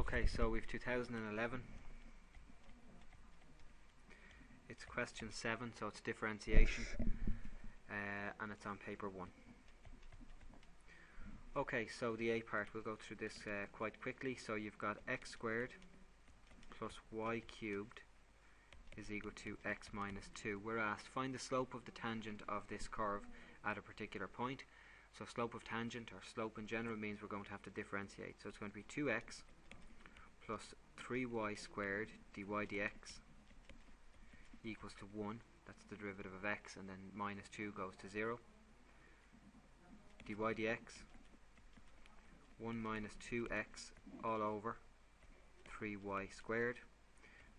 Okay, so we've 2011. It's question 7, so it's differentiation, and it's on paper 1. Okay, so the A part, we'll go through this quite quickly. So you've got x squared plus y cubed is equal to x minus 2. We're asked find the slope of the tangent of this curve at a particular point. So slope of tangent, or slope in general, means we're going to have to differentiate. So it's going to be 2x plus 3y squared dy dx equals to 1. That's the derivative of x, and then minus 2 goes to 0. Dy dx 1 minus 2x all over 3y squared.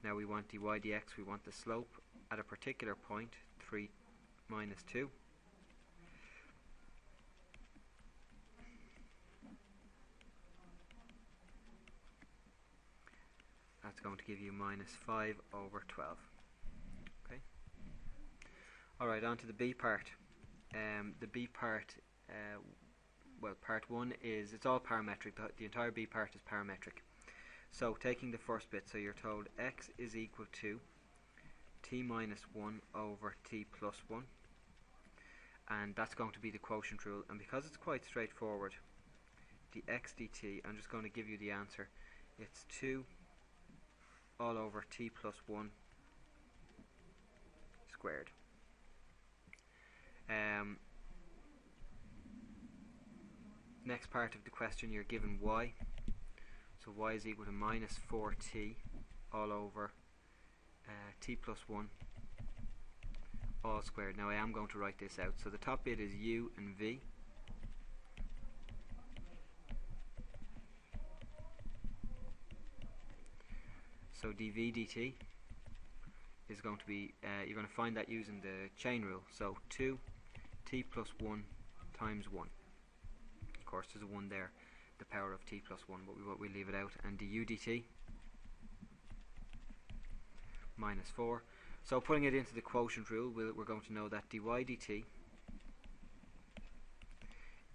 Now we want dy dx, we want the slope at a particular point, 3 minus 2. That's going to give you minus 5 over 12. Okay. Alright, on to the B part. The B part, well, part 1 is, it's all parametric. The entire B part is parametric. So taking the first bit, so you're told x is equal to t minus 1 over t plus 1. And that's going to be the quotient rule. And because it's quite straightforward, dx dt, I'm just going to give you the answer. It's 2 all over t plus 1 squared. Next part of the question, you're given y. So y is equal to minus 4t all over t plus 1 all squared. Now I am going to write this out. So the top bit is u and v. So dv dt is going to be, you're going to find that using the chain rule. So 2 t plus 1 times 1. Of course there's a 1 there, the power of t plus 1, but we'll leave it out. And du dt minus 4. So putting it into the quotient rule, we're going to know that dy dt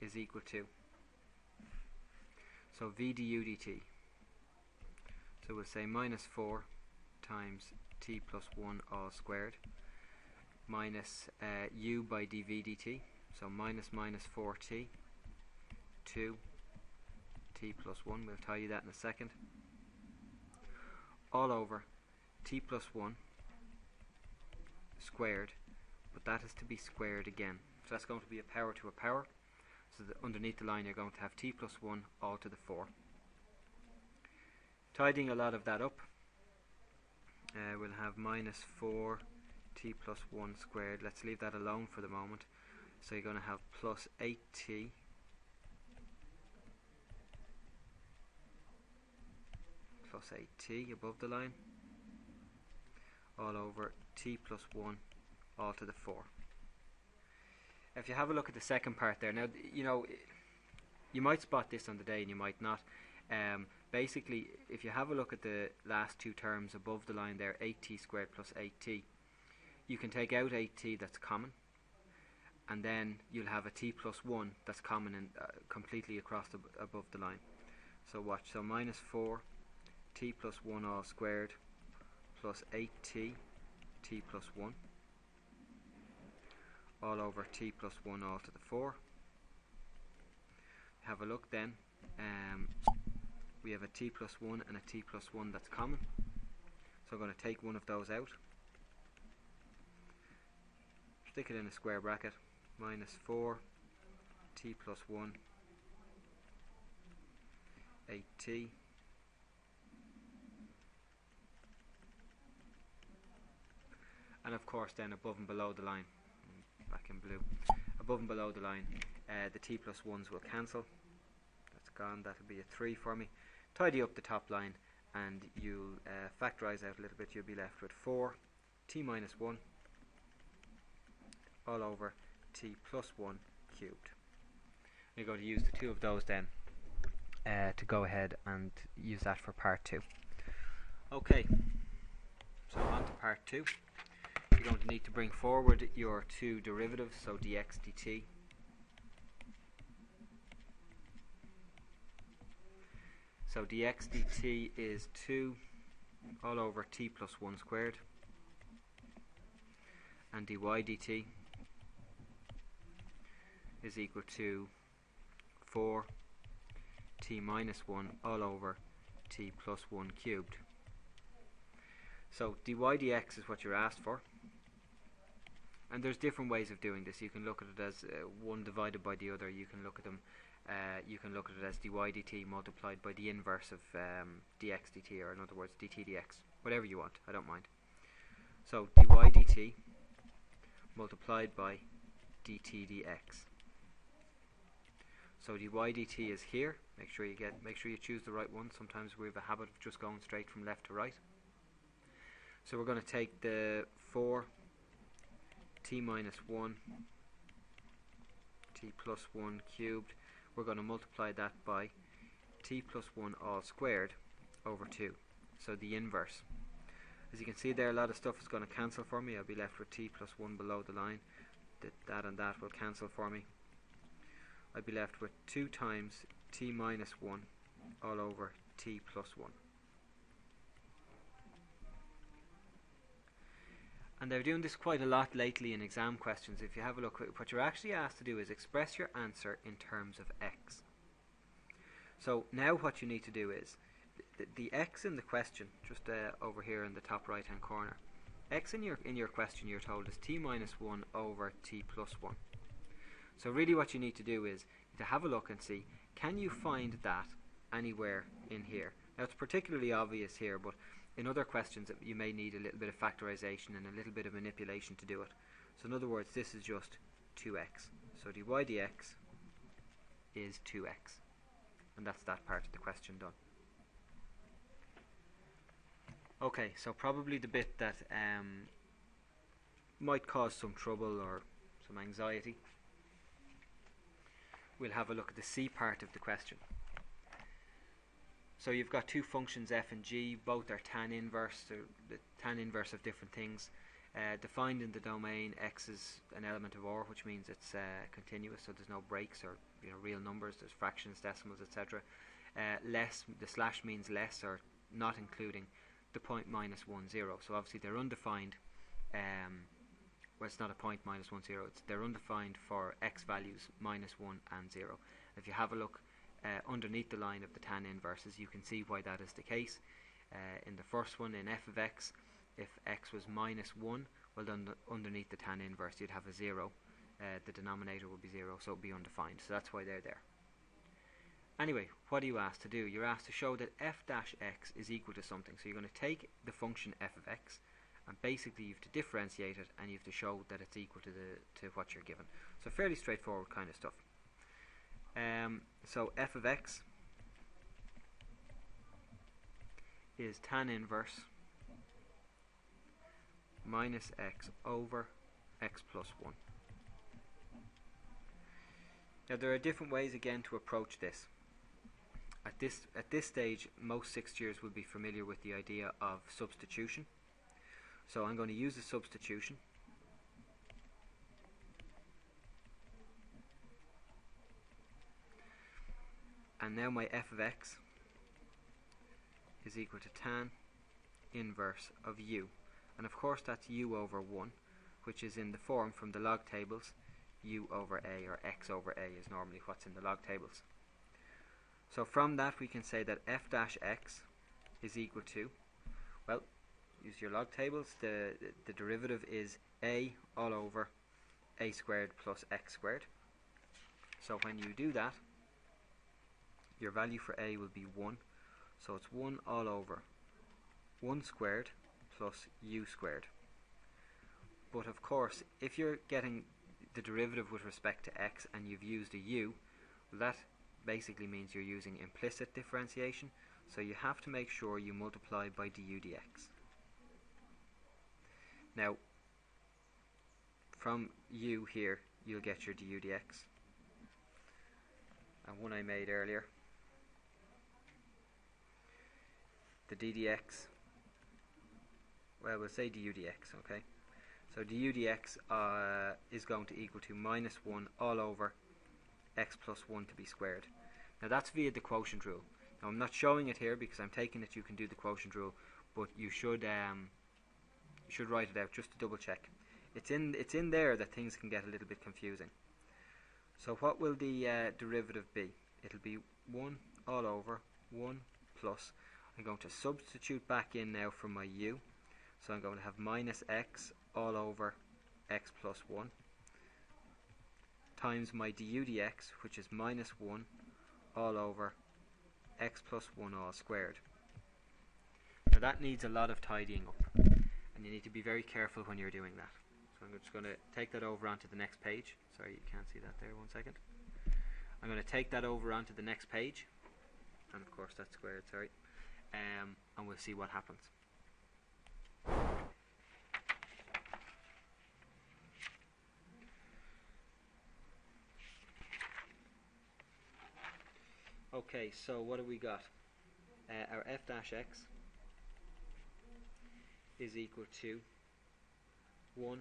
is equal to, so v du dt, so we'll say minus 4 times t plus 1 all squared minus u by dv dt, so minus 4t 2 t plus 1, we'll tell you that in a second, all over t plus 1 squared, but that is to be squared again. So that's going to be a power to a power. So underneath the line you're going to have t plus 1 all to the 4. Tidying a lot of that up, we'll have minus 4 t plus 1 squared. Let's leave that alone for the moment. So you're going to have plus 8t plus 8t above the line all over t plus 1 all to the 4. If you have a look at the second part there, now you know, you might spot this on the day and you might not. Basically, if you have a look at the last two terms above the line there, 8t squared plus 8t, you can take out 8t, that's common, and then you'll have a t plus 1 that's common and completely across above the line. So watch, so minus 4 t plus 1 all squared plus 8t t plus 1 all over t plus 1 all to the 4. Have a look then, we have a t plus 1 and a t plus 1 that's common, so I'm going to take one of those out, stick it in a square bracket, minus 4 t plus 1 8t and of course then above and below the line, back in blue, above and below the line, the t plus 1s will cancel, that's gone, that'll be a 3 for me. Tidy up the top line and you'll factorize out a little bit, you'll be left with 4 t minus 1 all over t plus 1 cubed. You're going to use the two of those then to go ahead and use that for part 2. Okay, so on to part 2. You're going to need to bring forward your two derivatives, so dx dt So dx dt is 2 all over t plus 1 squared, and dy dt is equal to 4 t minus 1 all over t plus 1 cubed. So dy dx is what you're asked for, and there's different ways of doing this. You can look at it as 1 divided by the other. You can look at them. You can look at it as dy dt multiplied by the inverse of dx dt, or in other words dt dx, whatever you want. I don't mind. So dy dt multiplied by dt dx. So dy dt is here. Make sure you choose the right one. Sometimes we have a habit of just going straight from left to right. So we're going to take the 4 t minus 1 t plus 1 cubed. We're going to multiply that by t plus 1 all squared over 2. So the inverse. As you can see there, a lot of stuff is going to cancel for me. I'll be left with t plus 1 below the line. That and that will cancel for me. I'll be left with 2 times t minus 1 all over t plus 1. And they're doing this quite a lot lately in exam questions. If you have a look, what you're actually asked to do is express your answer in terms of x. So now what you need to do is, the x in the question, just over here in the top right hand corner, x in your question you're told is t minus 1 over t plus 1. So really what you need to do is to have a look and see, can you find that anywhere in here? Now it's particularly obvious here, but in other questions you may need a little bit of factorization and a little bit of manipulation to do it. So in other words, this is just 2x. So dy dx is 2x. And that's that part of the question done. Okay, so probably the bit that might cause some trouble or some anxiety. We'll have a look at the C part of the question. So you've got two functions f and g, both are tan inverse, so the tan inverse of different things. Defined in the domain, x is an element of R, which means it's continuous, so there's no breaks or real numbers, there's fractions, decimals, etc. Less, the slash means less or not including the point minus 1, 0. So obviously they're undefined. Well, it's not a point minus 1, 0. They're undefined for x values minus 1 and 0. If you have a look underneath the line of the tan inverses, you can see why that is the case. In the first one, in f of x, if x was minus 1, well then underneath the tan inverse you'd have a 0. The denominator would be 0, so it would be undefined. So that's why they're there. Anyway, what are you asked to do? You're asked to show that f dash x is equal to something. So you're going to take the function f of x, and basically you have to differentiate it, and you have to show that it's equal to what you're given. So fairly straightforward kind of stuff. So f of x is tan inverse minus x over x plus 1. Now there are different ways again to approach this. At this stage, most 6th years will be familiar with the idea of substitution. So I'm going to use a substitution. And now my f of x is equal to tan inverse of u. And of course that's u over 1, which is in the form from the log tables. U over a, or x over a, is normally what's in the log tables. So from that we can say that f dash x is equal to, well, use your log tables, the derivative is a all over a squared plus x squared. So when you do that, your value for a will be 1. So it's 1 all over 1 squared plus u squared. But of course, if you're getting the derivative with respect to x and you've used a u, well, that basically means you're using implicit differentiation. So you have to make sure you multiply by du dx. Now, from u here, you'll get your du dx. And one I made earlier. The ddx, well, we'll say du dx, okay? So du dx is going to equal to minus 1 all over x plus 1 to be squared. Now that's via the quotient rule. Now I'm not showing it here because I'm taking it you can do the quotient rule, but you should write it out just to double check. It's in there that things can get a little bit confusing. So what will the derivative be? It'll be 1 all over 1 plus. I'm going to substitute back in now for my u. So I'm going to have minus x all over x plus 1 times my du dx, which is minus 1 all over x plus 1 all squared. Now that needs a lot of tidying up, and you need to be very careful when you're doing that. So I'm just going to take that over onto the next page. Sorry, you can't see that there, 1 second. I'm going to take that over onto the next page, and of course that's squared, sorry, and we'll see what happens. Okay, so what have we got? Our f dash x is equal to 1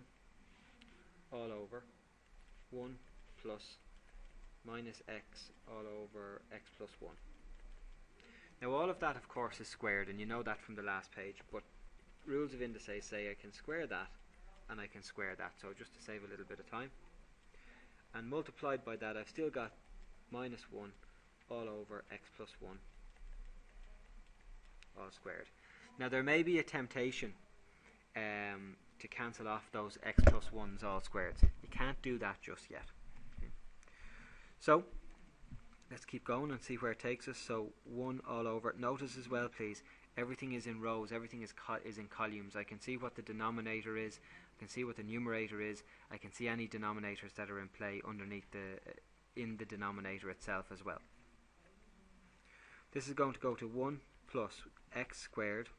all over 1 plus minus x all over x plus 1. Now all of that of course is squared, and you know that from the last page, but rules of indices say I can square that and I can square that, so just to save a little bit of time, and multiplied by that I've still got minus 1 all over x plus 1 all squared. Now there may be a temptation to cancel off those x plus 1's all squared. You can't do that just yet. Okay. So let's keep going and see where it takes us. So 1 all over, notice as well please, everything is in rows, everything is in columns. I can see what the denominator is, I can see what the numerator is, I can see any denominators that are in play underneath in the denominator itself as well. This is going to go to 1 plus x squared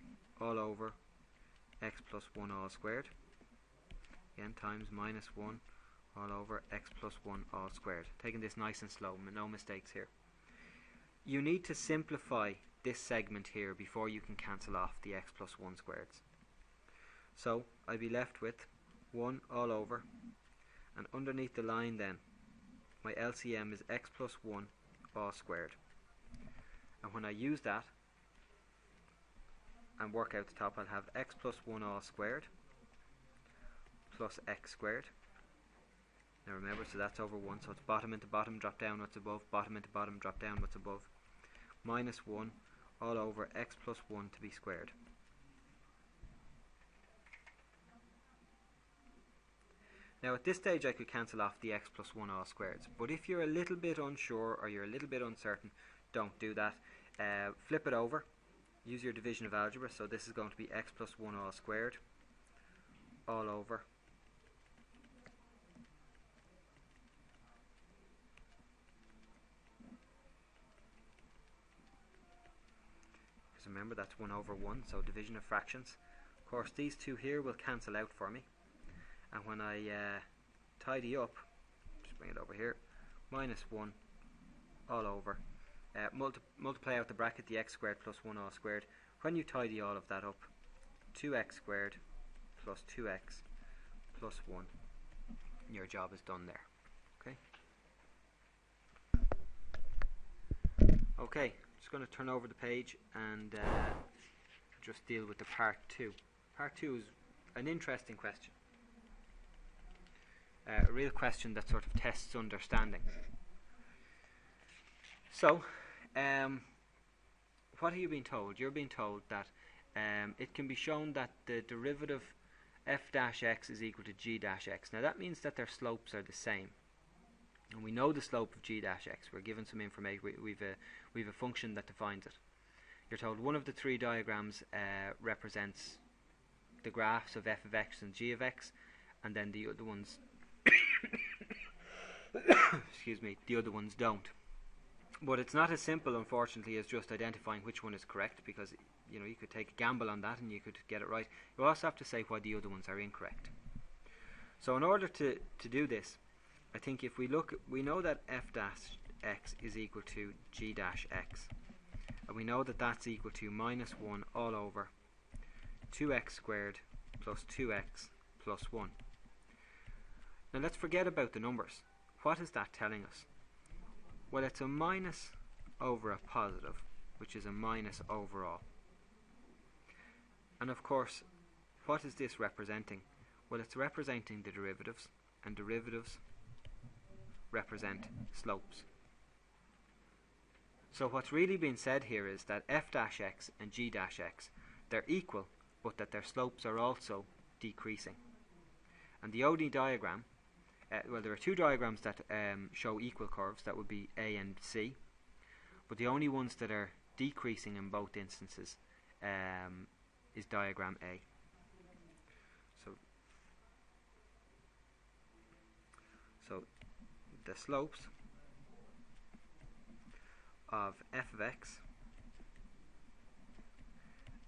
all over x plus 1 all squared, again times minus 1 all over x plus 1 all squared. Taking this nice and slow, no mistakes here. You need to simplify this segment here before you can cancel off the x plus 1 squareds. So I'll be left with 1 all over, and underneath the line then my LCM is x plus 1 all squared. And when I use that and work out the top, I'll have x plus 1 all squared plus x squared. Now remember, so that's over 1, so it's bottom into bottom, drop down what's above, bottom into bottom, drop down what's above, minus 1 all over x plus 1 to be squared. Now at this stage I could cancel off the x plus 1 all squareds, but if you're a little bit unsure or you're a little bit uncertain, don't do that. Flip it over, use your division of algebra, so this is going to be x plus 1 all squared all over because remember that's 1 over 1, so division of fractions. Of course these two here will cancel out for me, and when I tidy up, just bring it over here, minus 1 all over multiply out the bracket, the x squared plus 1 all squared. When you tidy all of that up, 2x squared plus 2x plus 1, your job is done there. Okay, just going to turn over the page and just deal with the part 2. Part 2 is an interesting question, a real question that sort of tests understanding. So what are you being told? You're being told that it can be shown that the derivative f dash x is equal to g dash x. Now that means that their slopes are the same, and we know the slope of g dash x. We're given some information. We've a function that defines it. You're told one of the three diagrams represents the graphs of f of x and g of x, and then the other ones excuse me, the other ones don't. But it's not as simple, unfortunately, as just identifying which one is correct, because you could take a gamble on that and you could get it right. You also have to say why the other ones are incorrect. So in order to do this, I think if we look, we know that f dash x is equal to g dash x, and we know that that's equal to minus 1 all over 2x squared plus 2x plus 1. Now let's forget about the numbers. What is that telling us? Well, it's a minus over a positive, which is a minus overall. And of course, what is this representing? Well, it's representing the derivatives, and derivatives represent slopes. So what's really being said here is that f dash x and g dash x, they're equal, but that their slopes are also decreasing. And the OD diagram, well, there are two diagrams that show equal curves, that would be A and C, but the only ones that are decreasing in both instances is diagram A. So the slopes of f of x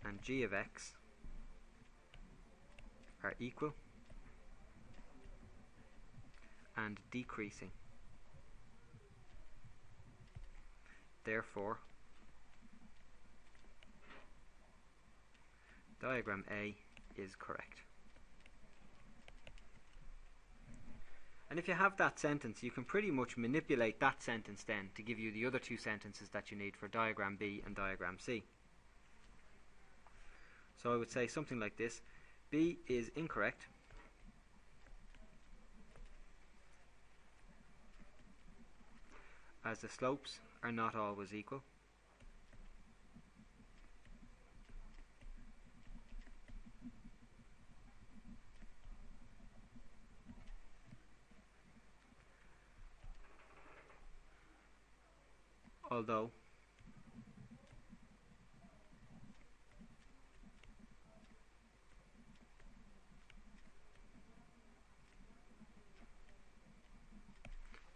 and g of x are equal and decreasing. Therefore, diagram A is correct. And if you have that sentence, you can pretty much manipulate that sentence then to give you the other two sentences that you need for diagram B and diagram C. So I would say something like this: B is incorrect as the slopes are not always equal.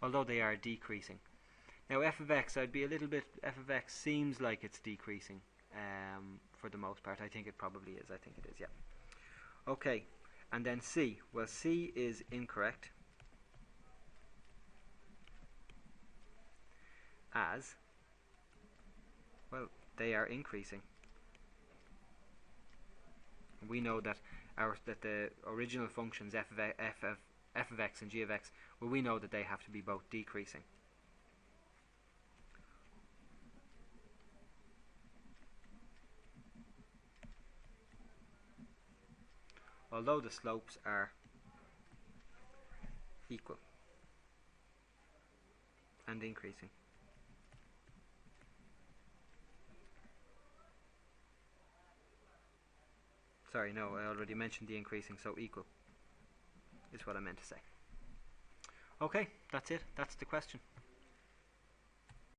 Although they are decreasing. Now f of x, I'd be a little bit, f of x seems like it's decreasing for the most part. I think it probably is. I think it is, yeah. Okay, and then C. Well, C is incorrect as, well, they are increasing. We know that the original functions f of x and g of x, well, we know that they have to be both decreasing. Although the slopes are equal and increasing. Sorry, no, I already mentioned the increasing, so equal is what I meant to say. Okay, that's it. That's the question.